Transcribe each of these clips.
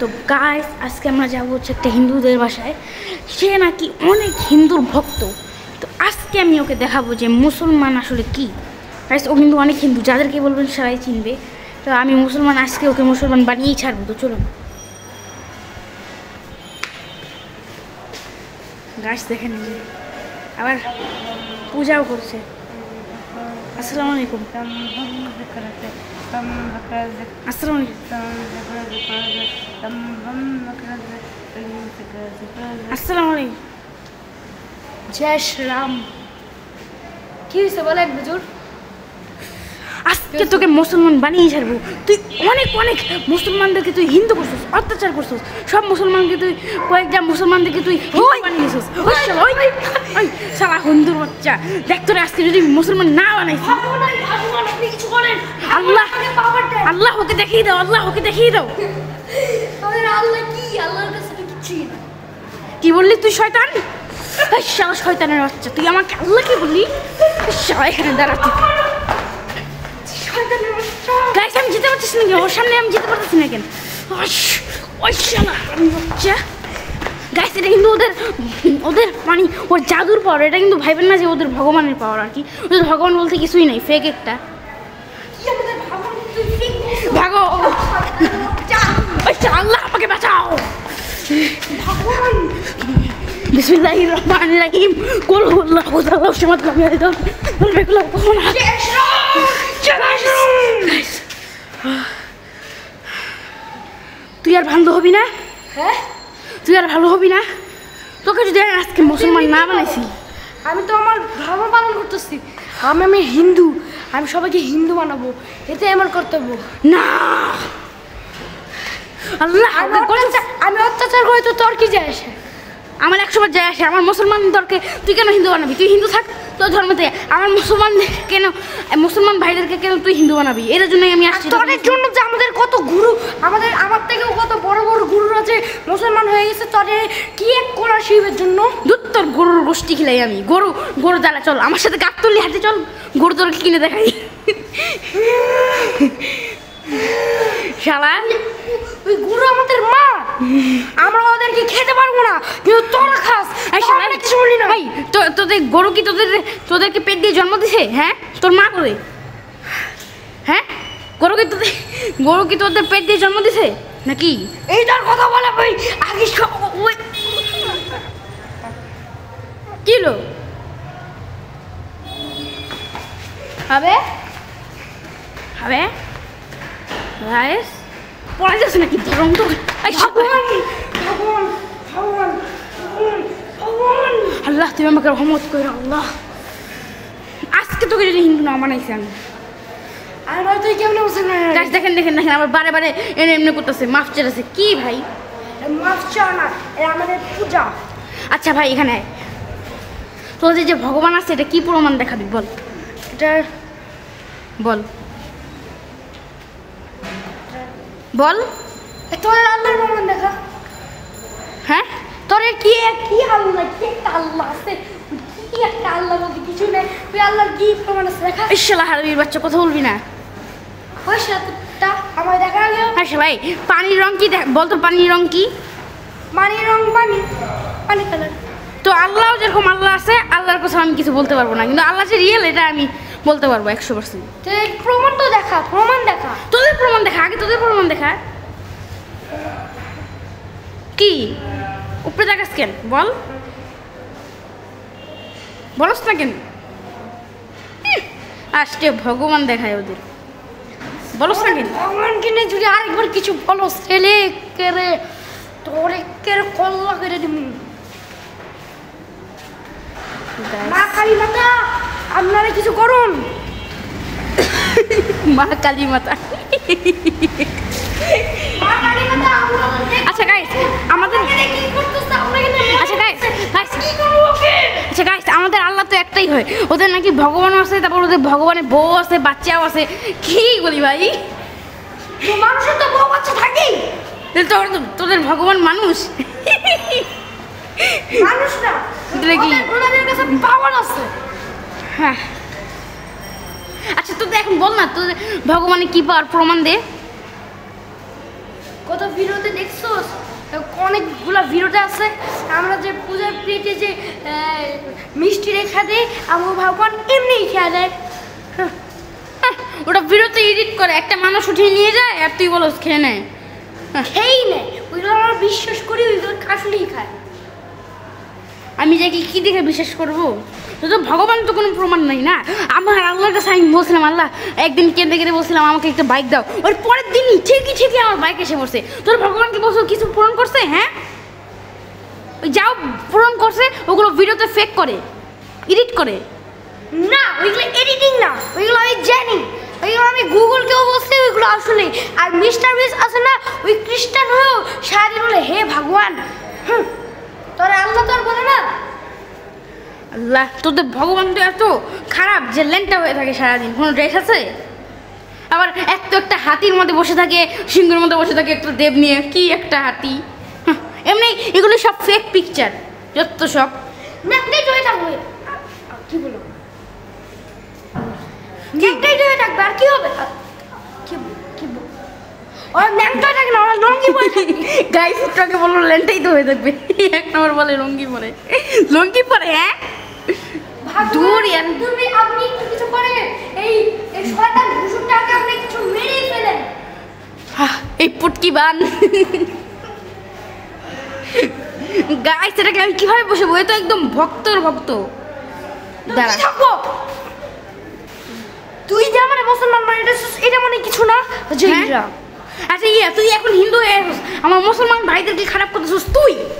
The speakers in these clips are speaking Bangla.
তো গাইস আজকে আমরা যাবো হচ্ছে একটা হিন্দুদের বাসায়। সে নাকি অনেক হিন্দুর ভক্ত। তো আজকে আমি ওকে দেখাবো যে মুসলমান আসলে কি। গাইস ও কিন্তু অনেক হিন্দু, যাদেরকে বলবেন সবাই চিনবে। তো আমি মুসলমান, আজকে ওকে মুসলমান বানিয়েই ছাড়বো। তো চলুন গাছ দেখেন, আবার পূজাও করছে। আসসালামু আলাইকুম। আসসালামু আলাইকুম। আসসালামু আলাইকুম। জয় শ্রীরাম। কি হয়েছে বলেন হুজুর? আজকে তোকে মুসলমান বানিয়ে ছাড়বো। তুই অনেক অনেক মুসলমানদেরকে তুই হিন্দু করছিস, অত্যাচার করছিস। সব মুসলমানকে তুই কয়েকটা মুসলমানদেরকে তুই বানিয়েছিস। সারা হিন্দুর বাচ্চা, দেখ তোরে আজকে যদি মুসলমান না বানাইছিস, আল্লাহ আল্লাহ ওকে দেখিয়ে দাও, আল্লাহ ওকে দেখিয়ে দাও। আল্লাহ কি? আল্লাহর কাছে তো কিছুই না। কি বললি তুই? শয়তান, শালা শয়তানের বাচ্চা, তুই আমাকে আল্লাহ কি বললি? শালা এখানে দাঁড়াতে। গাইস আমি যেতে পারতেছি না, ওর সামনে আমি যেতে পারতেছি না কেন? ওই শালা বাচ্চা। গাইস এটা কিন্তু ওদের মানে ওর জাদুর পাওয়ার। এটা কিন্তু ভাইবেন না যে ওদের ভগবানের পাওয়ার আর কি। ওদের ভগবান বলতে কিছুই নাই, ফেক একটা। ভাগো, আল্লাহ আমাকে বাঁচাও। বিসমিল্লাহির রহমানির রহিম। কুল হুয়াল্লাহু আহাদ সামাদ লাম ইয়ালিদ ওয়ালাম ইউলাদ ওয়ালাম ইউকুফুওয়ান আহাদ। তুই আর ভালো হবি না? হ্যাঁ, তুই আর ভালো হবি না? তোকে যদি আজকে মুসলমান না বানাইছি। আমি তো আমার ধর্ম পালন করতেছি। আমি হিন্দু, আমি সবাইকে হিন্দু বানাবো, এটাই আমার কর্তব্য। না, আল্লাহ আমি অত্যাচার করি তো তোর কি যায় আসে? আমার 100 বার যায় আসে। আমার মুসলমান দরকে তুই কেন হিন্দু বানাবি? তুই হিন্দু থাক তোর ধর্মতে। আমার মুসলমান ভাইদেরকে কেন তুই হিন্দু বানাবি? এর জন্যই আমি আসছি। তোর জন্য যে আমাদের কত গুরু, আমার থেকেও কত বড় বড় গুরু আছে মুসলমান হয়ে গেছে। তোর কি এক করা শিবের জন্য? দুধ তোর গরুর গোষ্ঠী খিলাই আমি। গরু দাঁড়া, চল আমার সাথে গাছ তুললি হাতে, চল গরু তোর কিনে দেখাই। শালা ওই গুরু আমাদের মা, আমরা ওদেরকে খেতে পারবো না, কিন্তু তোরা খাস। কিছু বলি না ভাই, তোদের গরু কি তোদেরকে পেট দিয়ে জন্ম দিছে? হ্যাঁ, তোর মা করে? হ্যাঁ, গরু কি তোদের পেট দিয়ে জন্ম দিছে নাকি? এইটার কথা বলে ভাই আগে কি লো হবে হবে গাইস পড়া যাচ্ছে নাকি? ধরম তো আল্লাহ তুমি আমাকে রহমত করো আল্লাহ। আজকে তোকে যদি হিন্দু না বানাইছি আমি। আর তুই কেমন মুসলমান? গাছ দেখেন দেখেন দেখেন, আবার বারে বারে এমনি করতেছে, মাফ চেয়েছে। কি ভাই মাফ চাও না, এটা আমাদের পূজা। আচ্ছা ভাই এখানে তোদের যে ভগবান আছে এটা কি প্রমাণ দেখাবি বল? এটা বল বল। তোর আল্লাহর প্রমাণ দেখা। হ্যাঁ, তোর কি আল্লাহ, কি একটা আল্লাহ আছে? কি একটা আল্লাহ বলতে কিছু নেই। তুই আল্লাহর কি প্রমাণ আছে দেখা? শালা হারামির বাচ্চা, কথা বলবি না। ওই সাথটা আমার দেখা গেল। হ্যাঁ ভাই, পানির রং কি বল তো? পানির রং কি? পানির রং পানি কালার। তো আল্লাহ যেরকম আল্লাহ আছে, আল্লাহর কথা আমি কিছু বলতে পারবো না, কিন্তু আল্লাহ যে রিয়েল এটা আমি বলতে পারবো 100%। প্রমাণ তো দেখা, প্রমাণ দেখা। তোদের প্রমাণ দেখা, আগে তোদের প্রমাণ দেখা। কি উপরে দেখাস কেন? বল, বলস না কেন? আসতে ভগবান দেখায় ওদের, বলস না কেন? ভগবান কিনে যদি আরেকবার কিছু বলো ছেলে কেরে তোরে কেরে কল্লা করে দিব। মা কালী মাতা আপনারা কিছু করুন। মা কালী মাতা। আচ্ছা গাইস আমাদের আচ্ছা গাইস আমাদের আল্লাহ তো একটাই হয়। ওদের নাকি ভগবানও আছে, তারপর ওদের ভগবানের বউ আছে, বাচ্চাও আছে। কি বলি ভাই? মানুষের তো বউ বাচ্চা থাকেই। তোদের ভগবান মানুষ? মানুষ না, ওদের কাছে পাওয়ার আছে। হ্যাঁ আচ্ছা তোদের এখন বল না, তোদের ভগবানের কি পাওয়ার প্রমাণ দে। কত ভিডিওতে দেখছোস, অনেকগুলা ভিডিওতে আছে আমরা যে পূজার প্লেটে যে মিষ্টি রেখা দেয় আমার ভগবান এমনিই খেয়া দেয়। ওটা ভিডিওতে এডিট করে একটা মানুষ উঠিয়ে নিয়ে যায় আর তুই বলস খেয়ে নেয়। খেয়েই নেয়, ওইগুলো আমরা বিশ্বাস করি, ওইগুলো আসলেই খায়। আমি যে কি দেখে বিশ্বাস করবো? তো ভগবান তো কোনো প্রমাণ নাই না। আমার আল্লাহর কাছে আমি বলছিলাম, আল্লাহ একদিন কেঁদে কেঁদে বলছিলাম আমাকে একটা বাইক দাও, ওর পরের দিনই ঠিকই আমার বাইক এসে পড়ছে। তোর ভগবানকে বলছো কিছু পূরণ করছে? হ্যাঁ, ওই যাও পূরণ করছে, ওগুলো ভিডিওতে ফেক করে, এডিট করে। না, ওইগুলো এডিটিং না, ওইগুলো আমি জানি, ওইগুলো আমি গুগলকেও বলছি ওইগুলো আসলে। আর মিস্টার বিস আছে না, ওই খ্রিস্টান হয়েও সারাদিন বলে হে ভগবান। তোর আল্লাহ তোর বলে না? আল্লাহ, তোদের ভগবান তো এত খারাপ যে ল্যাংটা হয়ে থাকে সারাদিন, কোনো ড্রেস আছে? আবার একটা হাতির মধ্যে বসে থাকে, সিংহের মধ্যে বসে থাকে একটা দেব নিয়ে, কি একটা হাতি। এমনি এগুলো সব ফেক পিকচার, যত সব ন্যাংটাই হয়ে থাকবে। কি বলো? ন্যাংটাই হয়ে থাকবে আর কি হবে? কি ওরা ল্যাংটাই থাকে না, ওরা লঙ্গি পরে থাকে। গাইস তোকে বললো ল্যাংটাই তো হয়ে থাকবে, এক নম্বর বলে লঙ্গি পরে, লঙ্গি পরে। হ্যাঁ দূর ইয়ার, তুমি আপনি একটু কিছু করে এই শয়তান ঘুষুরটাকে আপনি কিছু মেরেই ফেলেন। এই পুটকি বান। গাইস এটাকে আমি কিভাবে বসবো? এ তো একদম ভক্তর ভক্ত। দাঁড়া থাকবো, তুই যে মানে মুসলমান মানে এটা মানে কিছু না। আচ্ছা তুই এখন হিন্দু হয়ে গেছিস, আমার মুসলমান ভাইদেরকে খারাপ করতেছিস।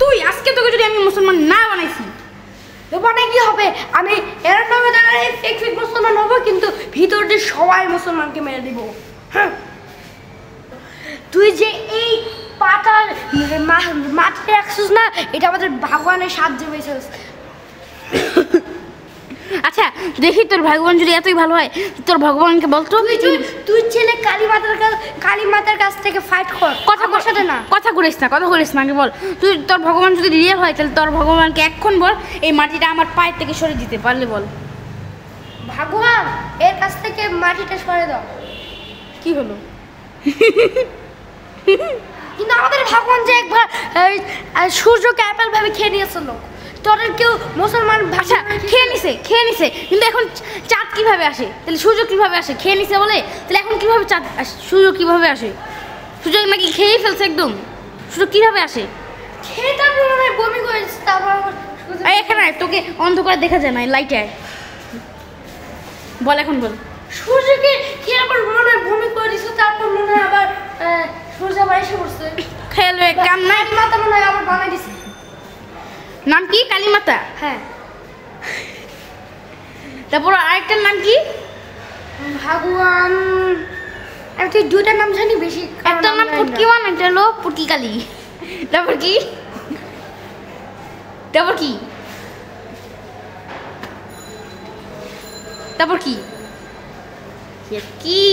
তুই আজকে তোকে যদি আমি মুসলমান না বানাইছি, মানে কি হবে? আমি এরকম ফেক মুসলমান হবো, কিন্তু ভিতর দিয়ে সবাই মুসলমানকে মেরে দিব। হ্যাঁ, তুই যে এই পাতার মাঠে রাখছিস না, এটা আমাদের ভগবানের সাহায্য পেয়েছিস। আচ্ছা দেখি তোর ভগবান যদি এতই ভালো হয়, তোর ভগবানকে বলতো তুই ছেলে কালী মাতার কাছ থেকে ফাইট কর, কথা বসাতে না, কথা করিস না আগে বল। তুই তোর ভগবান যদি রিয়েল হয় তাহলে তোর ভগবানকে এখন বল এই মাটিটা আমার পায়ের থেকে সরে দিতে পারলে বল। ভগবান এর কাছ থেকে মাটিটা সরে দাও। কি হলো? কিন্তু আমাদের ভগবান যে একবার সূর্যকে অ্যাপেল ভাবে খেয়ে নিয়েছিল, তোদের কেউ মুসলমান ভাষা খেয়ে নিছে, কিন্তু এখন চাঁদ কিভাবে আসে? তাহলে সূর্য কিভাবে আসে? খেয়ে নিছে বলে, তাহলে এখন কিভাবে চাঁদ সূর্য কিভাবে আসে? সূর্য নাকি খেয়েই ফেলছে একদম, সূর্য কিভাবে আসে? খেয়ে তারপর মনে হয় বমি করেছে, তারপর এখানে তোকে অন্ধকারে দেখা যায় না, লাইটে আয় বল, এখন বল। সূর্যকে খেয়ে আবার মনে হয় বমি করে দিছে, তারপর মনে হয় আবার সূর্য আবার এসে পড়ছে। খেয়াল কাম নাই, মাথা মনে হয় আবার বানাই দিছে। নাম কি? কালীমাতা। হ্যাঁ, তারপর আরেকটার নাম কি? ভগবান। আমি তুই দুইটার নাম জানি বেশি। একটার নাম পুটকি ওয়ান, একটা হলো পুটকি কালী। তারপর কি? তারপর কি? তারপর কি? কি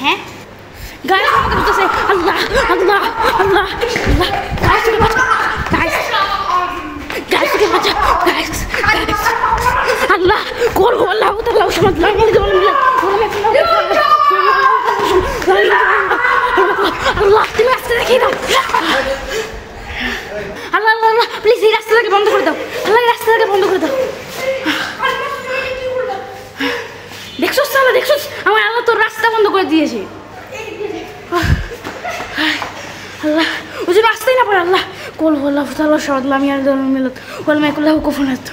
হ্যাঁ গায়ে আমাকে বলতেছে আল্লাহ আল্লাহ আল্লাহ আল্লাহ, গায়ে থেকে বাঁচা, গায়ে থেকে বাঁচা, আল্লাহ করবো, আল্লাহ তাআলা সমাজ লাগাই দেব। আল্লাহ তুমি রাস্তা দেখিয়ে দাও, আল্লাহ আল্লাহ আল্লাহ প্লিজ এই রাস্তাটাকে বন্ধ করে দাও, আল্লাহ এই রাস্তাটাকে বন্ধ করে দাও। দেখছোস তাহলে, দেখছোস আমার আল্লাহ তোর রাস্তা বন্ধ করে দিয়েছে। আল্লাহ ওই জন্য রাস্তাই না পারে। আল্লাহ কোল আল্লাহ তাআলা সমাজ লামি আর দল মিলত ওয়াল মাইকুল্লাহ কুফুনাত।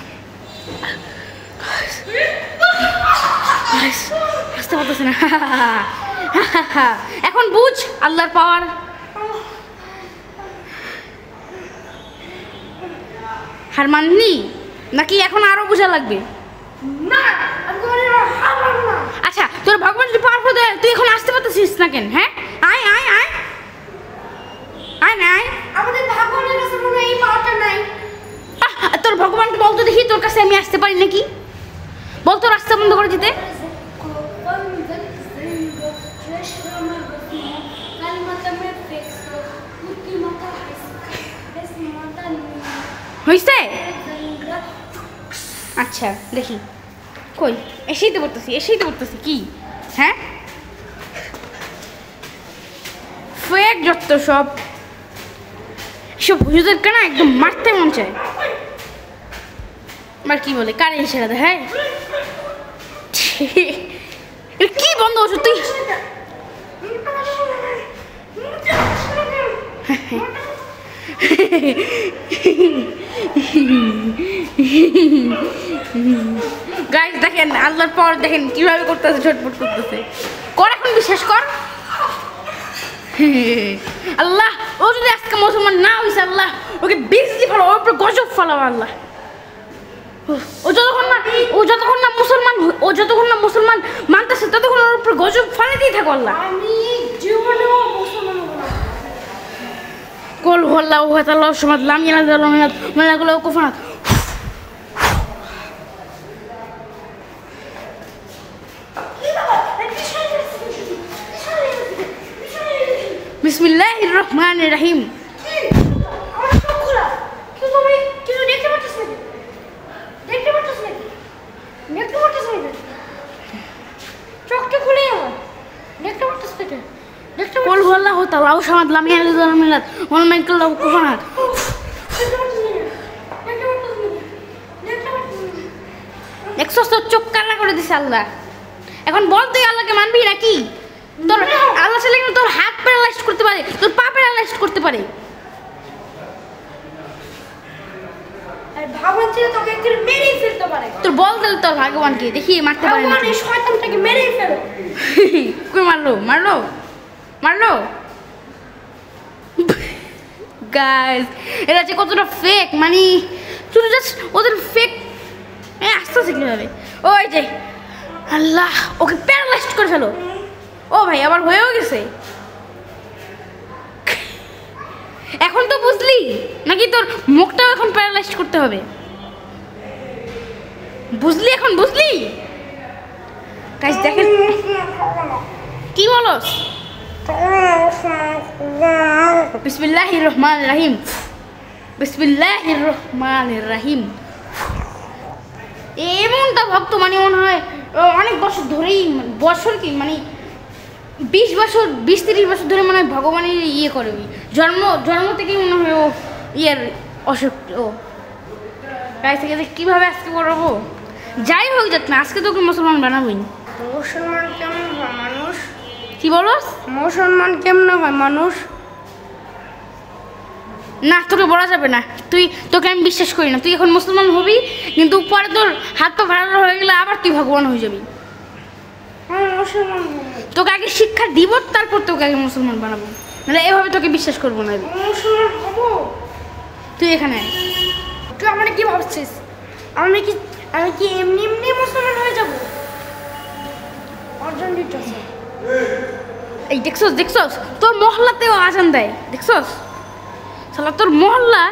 আসতে পারতেছে না। এখন বুঝ আল্লাহর পাওয়ার। হার মাননি নাকি এখন আরো বোঝা লাগবে? না, আচ্ছা তোর ভগবান যদি পাওয়ারফুল দেয়, তুই এখন আসতে পারতেছিস না কেন? হ্যাঁ আয় আয় আয় আয় না আয়। আমাদের ভগবানের কাছে মনে হয় এই পাওয়ারটা নাই। তোর ভগবানকে বলতো দেখি তোর কাছে আমি আসতে পারি নাকি, বলতো রাস্তা বন্ধ করে দিতে। হইছে? আচ্ছা দেখি কই, এসেই তো পড়তেছি কি হ্যাঁ ফেক যত সব হুজুরদেরকে না একদম মারতে মন চায়। আর কি বলে কারে ইশারা দেয়? হ্যাঁ কি বন্ধ হচ্ছে তুই? গাইস দেখেন আল্লাহর পর দেখেন কিভাবে করতেছে, ঝটপট করতেছে। কর এখন বিশ্বাস কর। আল্লাহ ও যদি আজকে মুসলমান না হয়েছে আল্লাহ ওকে বিজলি ফেলো, ওর উপর গজব ফেলাবো আল্লাহ। ও যতক্ষণ না মুসলমান মানতেছে ততক্ষণ ওর উপর গজব ফেলাতেই থাকো আল্লাহ। আমি জীবনেও মুসলমান হব না। কল হল্লা ও হাতাল্লাহ সমাদ লাম ইয়ানা দাল্লাহ মিনাত মালাকুল কুফানাত। বিসমিল্লাহির রহমানির রহিম। কল হল্লা হাতাল্লাহ সমাদ লাম ইয়ানা দাল্লাহ মিনাত মালাকুল কুফানাত। দেখছো তোর চোখ কান্না করে দিছে আল্লাহ। এখন বল তুই আল্লাহকে মানবি নাকি? তোর আল্লাহ চাইলে কিন্তু তোর হাত প্যারালাইজ করতে পারে, তোর পা প্যারালাইজ করতে পারে। তোর বল তাহলে তোর ভগবানকে দেখি মারতে পারে না। শয়তানটাকে মেরেই ফেলো। কই মারলো গাইস এরা যে কতটা ফেক, মানে শুধু জাস্ট ওদের ফেক আসতেছে কিভাবে। ওই যে আল্লাহ ওকে প্যারালাইজ করে ফেলো। ও ভাই আবার হয়েও গেছে। এখন তো বুঝলি নাকি তোর মুখটাও এখন প্যারালাইজ করতে হবে? বুঝলি এখন বুঝলি? গাইস দেখেন কি বলস। বিসমিল্লাহির রহমানির রহিম। বিসমিল্লাহির রহমানির রহিম। এমনটা ভাবতো মানে মনে হয় অনেক বছর ধরেই, বছর কি মানে 20-30 বছর ধরে মনে হয় ভগবানের ইয়ে করে। জন্ম থেকেই মনে হয় ও ইয়ের অসুখ। ও গাছ থেকে কীভাবে আজকে করবো? যাই হোক যাক না, আজকে তোকে মুসলমান বানাবোই। মুসলমান কেমন হয় মানুষ? কি বলস? মুসলমান কেমন হয় মানুষ? না তোকে বলা যাবে না, তোকে আমি বিশ্বাস করি না। তুই এখন মুসলমান হবি কিন্তু পরে তোর হাত পা ভালো হয়ে গেলে আবার তুই ভগবান হয়ে যাবি। মুসলমান তোকে আগে শিক্ষা দিব তারপর তোকে আগে মুসলমান বানাবো, নাহলে এভাবে তোকে বিশ্বাস করবো না। মুসলমান হবো? তুই এখানে তুই আমার কি ভাবছিস? আমি কি এমনি মুসলমান হয়ে যাবো? অর্জন দিতেছে। এই দেখছস তোর মহল্লাতেও আজান দেয়, দেখছস শালা তোর মহল্লা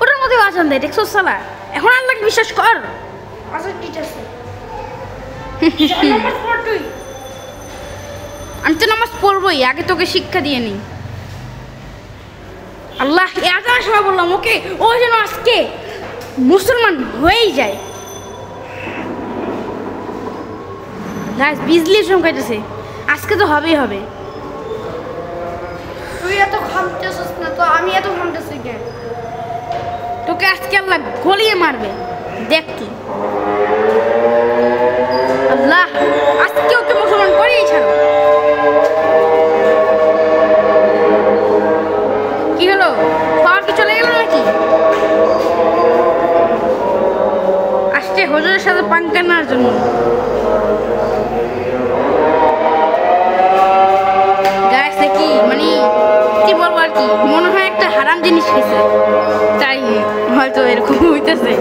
ওটার মধ্যেও আজান দেয়, দেখছস শালা। এখন আল্লাহকে বিশ্বাস কর। অর্জন দিতেছে। আমি তো নামাজ পড়বই, আগে তোকে শিক্ষা দিয়ে নিই। আল্লাহ আজানের সময় বললাম ওকে ও যেন আজকে মুসলমান হয়েই যায়। গাছ বিজলি চমকাইতেছে, আজকে তো হবেই হবে। তুই এত ঘামতেছিস না তো আমি এত ঘামতেছি কেন? তোকে আজকে আল্লাহ গলিয়ে মারবে, দেখ তুই। আল্লাহ আজকে ওকে মুসলমান করেই ছাড়ো। কি হলো, পাওয়ার কি চলে গেল নাকি? আসছে হুজুরের সাথে পাঙ্কা নেওয়ার জন্য। গাছে কি মানে কি বলবো আর কি, মনে হয় একটা হারাম জিনিস খেয়েছে তাই হয়তো এরকম হইতেছে।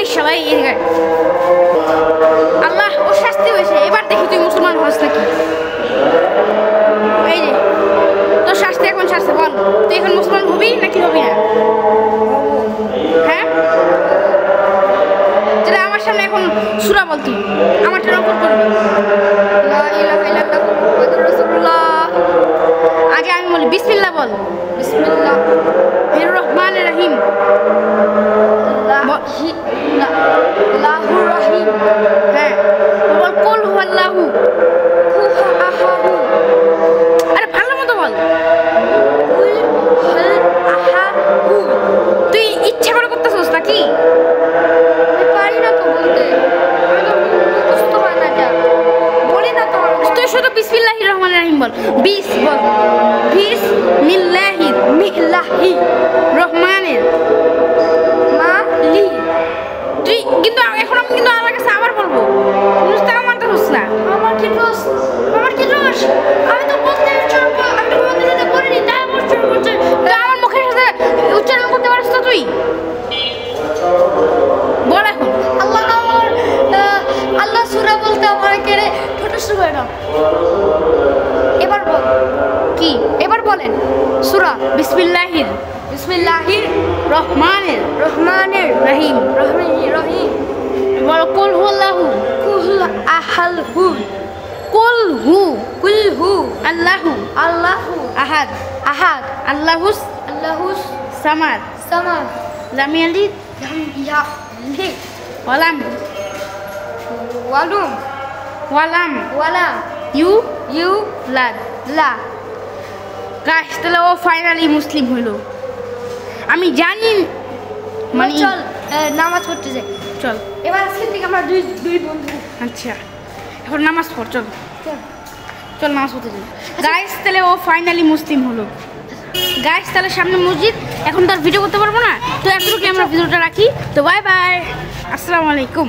এই সবাই আল্লাহ ও শাস্তি হয়েছে, এবার দেখি তুই মুসলমান হস নাকি। এই যে তোর শাস্তি এখন শাস্তি, বল তুই এখন মুসলমান হবি নাকি হবি না? হ্যাঁ যেটা আমার সামনে এখন সূরা বল, তুই আমারটা নকল করবি। লা ইলাহা ইল্লাল্লাহ মুহাম্মাদুর রাসূলুল্লাহ। আগে আমি বলি বিসমিল্লাহ বল। বিসমিল্লাহির রহমানির রহিম। আল্লাহুর বিসমিল্লাহির রহমানির রহিম বল। বিস বল। বিসমিল্লাহির মিল্লাহি রহমানির। মালি। তুই কিন্তু এখন আমি কিন্তু আমার কাছে আবার বলবো, মুস্তাকা মানতে হস না। আমার কি দোষ? আমার কি দোষ? আমি তো বলতে উচ্চারণ আমি তো কোনোদিন এটা করিনি, তাই আমার উচ্চারণ করছে। তো আমার মুখের সাথে উচ্চারণ করতে পারিস তো তুই? বল এখন। আল্লাহ সূরা বলতে আমার কেড়ে ছোট শুরু না। এবার বল। কি? এবার বলেন সূরা। বিসমিল্লাহির বিসমিল্লাহির রহমানির রহমানির রহিম। রহিম। বল কুল হুয়াল্লাহু। কুল আহালহু। কুল হু কুল হু আল্লাহু আল্লাহু আহাদ আহাদ আল্লাহুস আল্লাহুস সামাদ সামাদ লাম ইয়ালিদ লাম ইয়ালিদ ওয়ালাম ওয়ালুম ওয়ালাম ওয়ালাম ইউলাদ। লা। গাইস তাহলে ও ফাইনালি মুসলিম হইলো। আমি জানি মানে চল নামাজ পড়তে যাই। চল। এবার আজকে থেকে আমরা দুই বন্ধু। আচ্ছা এখন নামাজ পড়, চল চল। চল নামাজ পড়তে যাই। গাইস তাহলে ও ফাইনালি মুসলিম হলো। গাইস তাহলে সামনে মসজিদ, এখন তার ভিডিও করতে পারবো না, তো এতটুকু আমরা ভিডিওটা রাখি। তো বাই বাই, আসসালামু আলাইকুম।